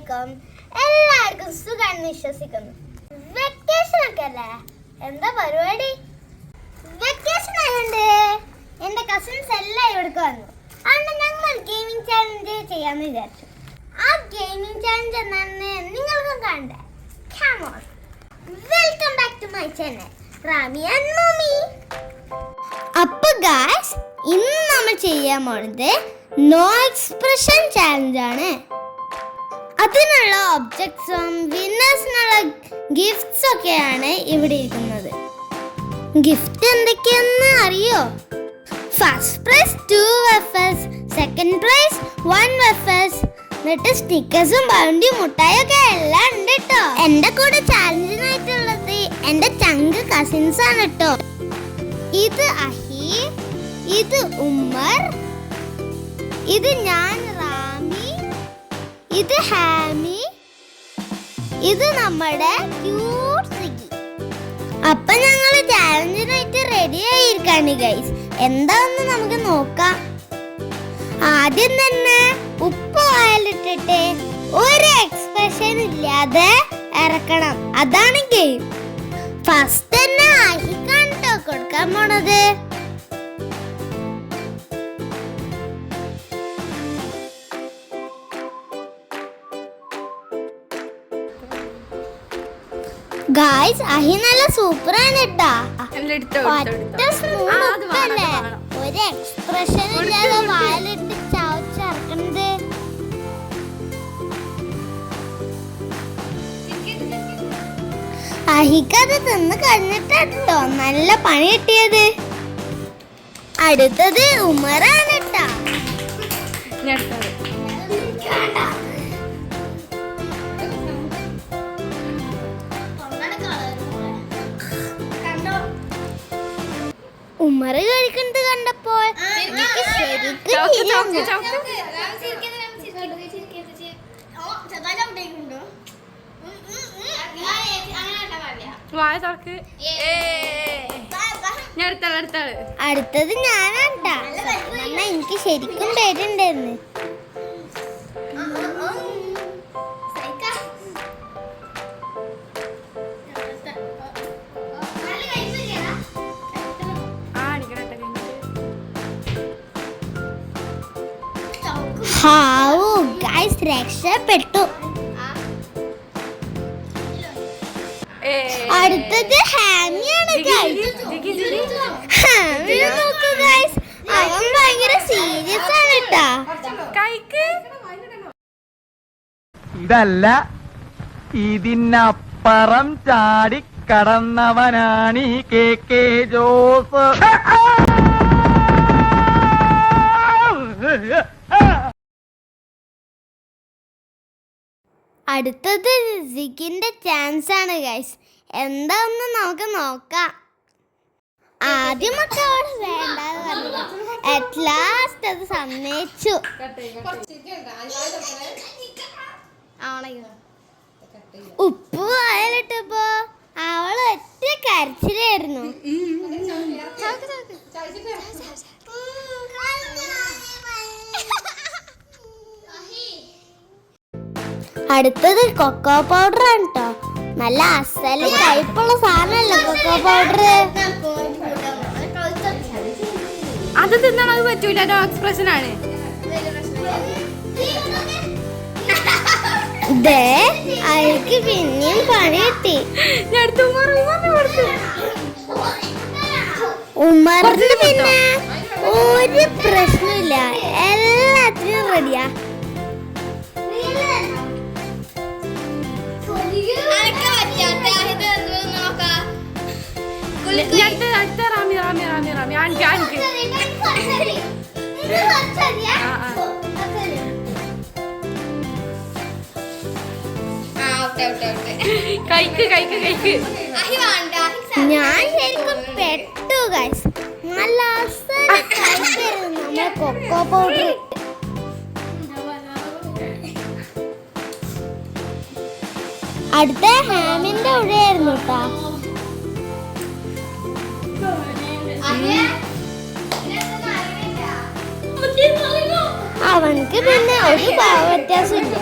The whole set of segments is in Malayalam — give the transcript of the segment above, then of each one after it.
അസ്സലാമലൈക്കും. എല്ലാവർക്കും സുഖാണെന്ന് വിശ്വസിക്കുന്നു. വെക്കേഷൻ ഒക്കെ അല്ലേ, എന്താ പരിപാടി? വെക്കേഷൻ ആയതുകൊണ്ട് എൻ്റെ കസിൻസ് എല്ലാം ഇവിടേക്ക് വന്നു. അതുകൊണ്ട് ഞങ്ങൾ ഗെയിമിംഗ് ചാലഞ്ച് ചെയ്യാമെന്ന് വിചാരിച്ചു. ആ ഗെയിമിംഗ് ചാലഞ്ച് എന്താണെന്ന് നിങ്ങൾക്കും കാണണ്ടേ? Come on. Welcome back to my channel, Rami and Mommy. അപ്പോൾ ഗായ്സ്, ഇന്ന് നമ്മൾ ചെയ്യാൻ പോകുന്നത് നോ എക്സ്പ്രഷൻ ചാലഞ്ച് ആണ്. അതിനുള്ള ഒബ്ജക്ട്സും വിന്നേഴ്സിനുള്ള ഗിഫ്റ്റ്സ് ഒക്കെയാണ് ഇവിടെ ഇരിക്കുന്നത്. ഗിഫ്റ്റ് എന്തൊക്കെയാണെന്ന് അറിയോ? ഫസ്റ്റ് പ്രൈസ് 2 വെഫേഴ്സ്, സെക്കൻഡ് പ്രൈസ് 1 വെഫേഴ്സ്, എന്നിട്ട് സ്റ്റിക്കേഴ്സും ബൗണ്ടി മുട്ടായൊക്കെ എല്ലാം ഉണ്ട് കേട്ടോ. എൻ്റെ കൂടെ ചാലഞ്ചിനായിട്ടുള്ളത് എൻ്റെ ചങ്ക് കസിൻസ് ആണ് കേട്ടോ. ഇത് അഹി, ഇത് ഉമ്മർ, ഇത് ഞാൻ റാമി, ഇത് ഹാമി, ഇത് നമ്മുടെ ക്യൂട്ട് സിഗി. അപ്പൊ ഞങ്ങൾ ചാലഞ്ചിനായിട്ട് റെഡി ആയിരിക്കാണ് ഗൈസ്. എന്താന്ന് നമുക്ക് നോക്കാം. ആദ്യം തന്നെ ഉപ്പ് വായിലിട്ടിട്ട് ഒരു എക്സ്പ്രഷൻ ഇല്ലാതെ ഇറക്കണം, അതാണ് ഗെയിം. ഫസ്റ്റ് തന്നെ അഹിക്കാണ് കേട്ടോ കൊടുക്കാൻ പോണത്. ഗായ്സ്, അഹി നല്ല സൂപ്പറാണ് കേട്ടാ. ഒരു എക്സ്പ്രഷൻ ഇല്ലാതെ വായിലിട്ട് ചവച്ചിറക്കണത്. അഹിക്കത് തിന്ന് കഴിഞ്ഞിട്ടോ നല്ല പണി കിട്ടിയത്. അടുത്തത് ഉമറാണ് കേട്ടാ. ഉമ്മറ് കഴിക്കുന്നത് കണ്ടപ്പോൾ എനിക്ക് ശരിക്കും അടുത്തത് ഞാനാട്ടാ. എനിക്ക് ശരിക്കും പേരുണ്ടായിരുന്നു. ഹാവൂ ഗൈസ്, രക്ഷപ്പെട്ടു. അടുത്തത് ഹാമിയാണ് ഗൈസ്. ഹാമിനെ നോക്കൂ ഗൈസ്, അവൻ ഭയങ്കര സീരിയസ് ആണ് കേട്ടാ. ഇതല്ല, ഇതിനപ്പുറം ചാടി കടന്നവനാണ് ഈ കെ ജോസ്. അടുത്തത് സിഗിന്റെ ചാൻസ് ആണ് ഗൈസ്. എന്താന്ന് നമുക്ക് നോക്കാം. ആദ്യമൊക്കെ അവിടെ വേണ്ടാന്ന് പറഞ്ഞു, അറ്റ് ലാസ്റ്റ് അത് സമ്മതിച്ചു. ഉപ്പ് വായിലിട്ടപ്പോ അവള് ഒറ്റ കരച്ചിലായിരുന്നു. അടുത്തത് കൊക്കോ പൗഡർ ആണ് കേട്ടോ. നല്ല അസല് കയ്പുള്ള സാധനമല്ലോ കൊക്കോ പൗഡർ. അത് തിന്നാൻ അത് പറ്റൂല, എക്സ്പ്രഷൻ ആണ്. അയക്ക് പിന്നെയും പണി കിട്ടി. ഉമ്മറിന് പിന്നെ ഒരു പ്രശ്നമില്ല, എല്ലാത്തിനും റെഡിയാ. ഞാൻ ശരിക്കും പെട്ടു ഗൈസ്. നല്ല നമ്മളെ കൊക്കോ പൗഡർ. അടുത്ത ഹാമിന്റെ ഉഴയായിരുന്നു കേട്ടാ. അവനക്ക് പിന്നെ ഒരു വ്യത്യാസമില്ല.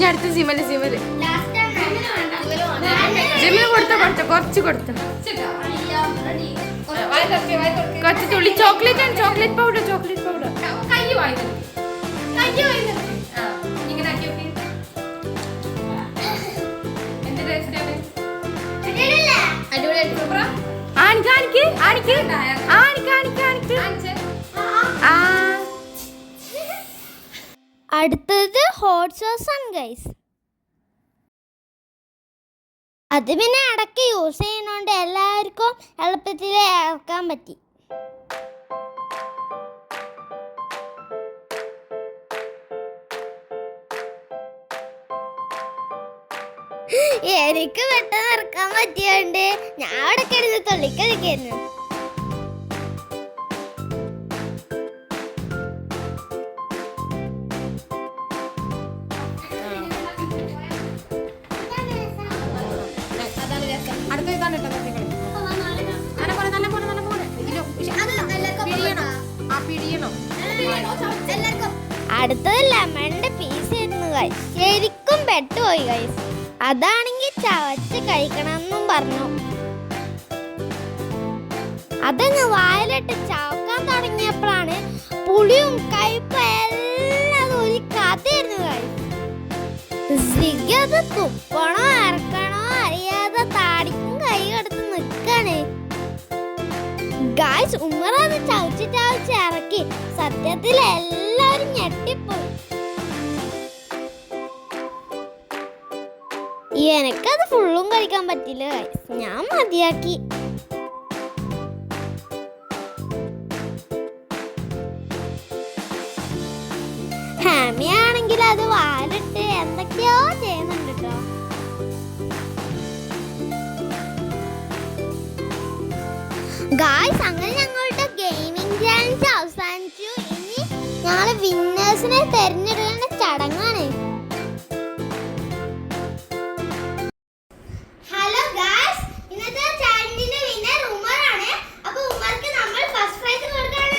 ഞാൻ അടുത്ത സിമല് ജിമ്മിന് കൊടുത്ത കുറച്ച് കൊടുത്ത കുറച്ച് തുള്ളി ചോക്ലേറ്റ് ആണ്, ചോക്ലേറ്റ് പൗഡർ അടുത്തത് ഹോട്ട് സോസ് ആണ് ഗൈസ്. അത് പിന്നെ ഇടയ്ക്ക് യൂസ് ചെയ്യുന്നോണ്ട് എല്ലാവർക്കും എളുപ്പത്തിൽ ഇറക്കാൻ പറ്റി. എനിക്ക് പെട്ടെന്ന് ഇറക്കാൻ പറ്റിയോണ്ട് ഞാൻ അവിടെ കിടന്ന് തൊള്ളിക്കളിക്കായിരുന്നു. അടുത്തത് ലെമണിന്റെ പീസ് ആയിരുന്നു ഗൈസ്. ശരിക്കും പെട്ടുപോയി ഗൈസ്. അതാണെങ്കിൽ ചവച്ച് കഴിക്കണമെന്നും പറഞ്ഞു. അതങ്ങ് വായിലിട്ട് ചവക്കാൻ തുടങ്ങിയപ്പോഴാണ് പുളിയും കയ്പും എല്ലാം ഒരു കഥയായിരുന്നു ഗൈസ്. സിഗ അത് തുപ്പണോ ഇറക്കണോ അറിയാതെ താടിക്കും കൈ കൊടുത്ത് നിൽക്കാണ് ഗൈസ്. ഉമ്മർ അത് ചവച്ച് ഇറക്കി. സത്യത്തിൽ എല്ലാവരും ഞെട്ടിപ്പോയി. എനിക്കത് ഫുള്ളും കഴിക്കാൻ പറ്റില്ല ഗൈസ്. ഞാൻ മതിയാക്കി. ഹാമിയാണെങ്കിൽ അത് വാലിട്ട് എന്തൊക്കെയോ ചെയ്യുന്നുണ്ട് കേട്ടോ. ഗായ്സ്, അങ്ങനെ ഞങ്ങളുടെ ഗെയിമിംഗ് ചാലഞ്ച് അവസാനിച്ചു. ഇനി ഞങ്ങൾ വിന്നേഴ്സിനെ തെരഞ്ഞെടുക്കുന്ന ചടങ്ങാണ്. ഹലോ ഗായ്സ്, ഇന്നത്തെ ചാലഞ്ചിന്റെ വിന്നർ ഉമർ ആണ്. അപ്പോൾ ഉമർക്ക് നമ്മൾ ഫസ്റ്റ് പ്രൈസ് കൊടുക്കാണ്.